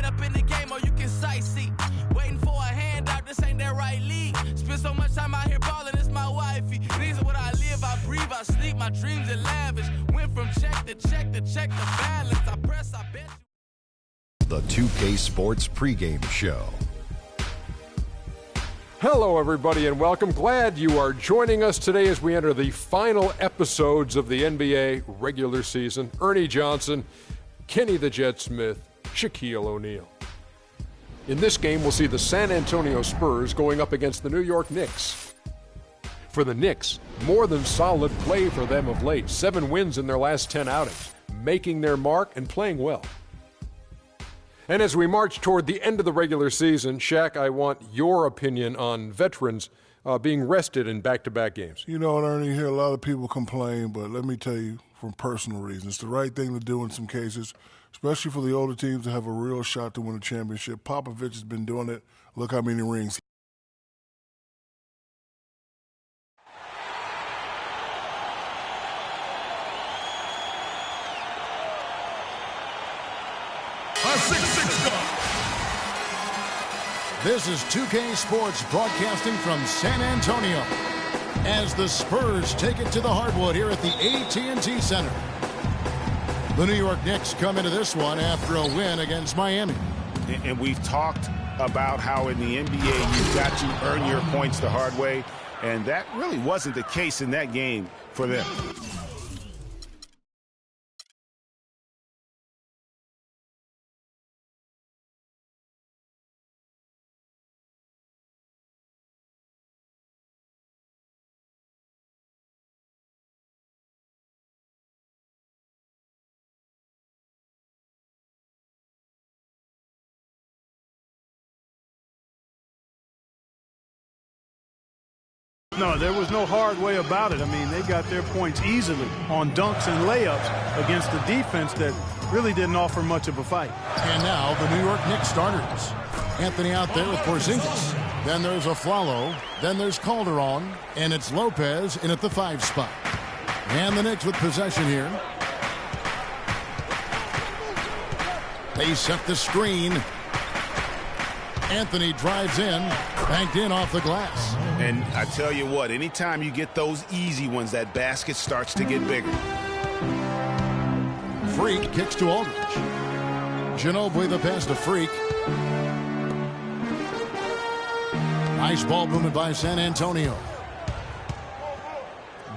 head up in the game or you can sightsee. Waiting for a handout, this ain't that right league. Spend so much time out here balling, it's my wifey. These are what I live, I breathe, I sleep, my dreams are lavish. Went from check to check to check the balance. I press, I bet you. The 2K Sports pregame show. Hello, everybody, and welcome. Glad you are joining us today as we enter the final episodes of the NBA regular season. Ernie Johnson, Kenny the Jet Smith, Shaquille O'Neal. In this game, we'll see the San Antonio Spurs going up against the New York Knicks. For the Knicks, more than solid play for them of late. 7 wins in their last 10 outings, making their mark and playing well. And as we march toward the end of the regular season, Shaq, I want your opinion on veterans being rested in back-to-back games. You know what, Ernie, you hear a lot of people complain, but let me tell you from personal reasons, it's the right thing to do in some cases, especially for the older teams to have a real shot to win a championship. Popovich has been doing it. Look how many rings. This is 2K Sports broadcasting from San Antonio as the Spurs take it to the hardwood here at the AT&T Center. The New York Knicks come into this one after a win against Miami. And we've talked about how in the NBA you've got to earn your points the hard way, and that really wasn't the case in that game for them. No, there was no hard way about it. I mean, they got their points easily on dunks and layups against a defense that really didn't offer much of a fight. And now the New York Knicks starters. Anthony out there with Porzingis. Then there's Aflalo. Then there's Calderon. And it's Lopez in at the 5 spot. And the Knicks with possession here. They set the screen. Anthony drives in, banked in off the glass. And I tell you what, anytime you get those easy ones, that basket starts to get bigger. Freak kicks to Aldridge. Ginobili the pass to Freak. Nice ball movement by San Antonio.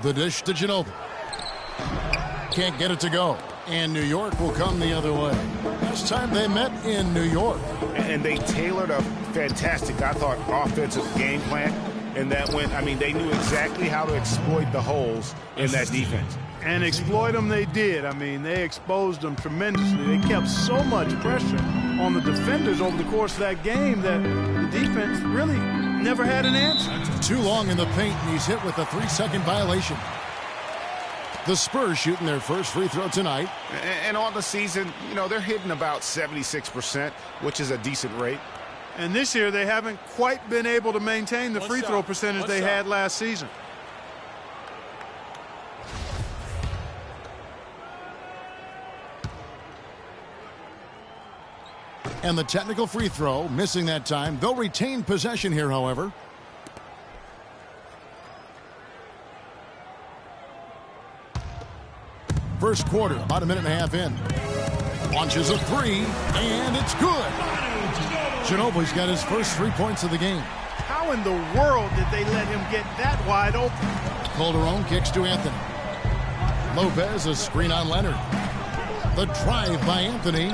The dish to Ginobili. Can't get it to go. And New York will come the other way. Last time they met in New York. And they tailored a fantastic, I thought, offensive game plan. And that went, I mean, they knew exactly how to exploit the holes in that defense. And exploit them they did. I mean, they exposed them tremendously. They kept so much pressure on the defenders over the course of that game that the defense really never had an answer. Too long in the paint, and he's hit with a 3-second violation. The Spurs shooting their first free throw tonight. And on the season, you know, they're hitting about 76%, which is a decent rate. And this year, they haven't quite been able to maintain the free throw percentage they had last season. And the technical free throw, missing that time. They'll retain possession here, however. First quarter, about a minute and a half in. Launches a 3, and it's good. Ginobili's got his first 3 points of the game. How in the world did they let him get that wide open? Calderon kicks to Anthony. Lopez, a screen on Leonard. The drive by Anthony.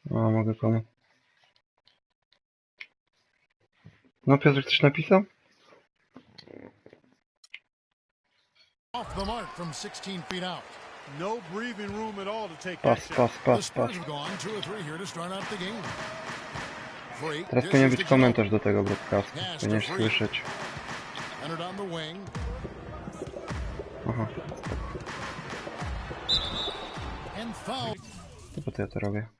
A, mogę pana. No, Piotr, coś napisał? Off the mark from 16 feet out. No breathing room at all to take Pass, that pass, shot. The pass, Spurs pass. have gone 2 or 3 here to start out the game. Teraz powinien być komentarz do tego broadcastu. Powinieneś słyszeć. Aha. To po to ja to robię.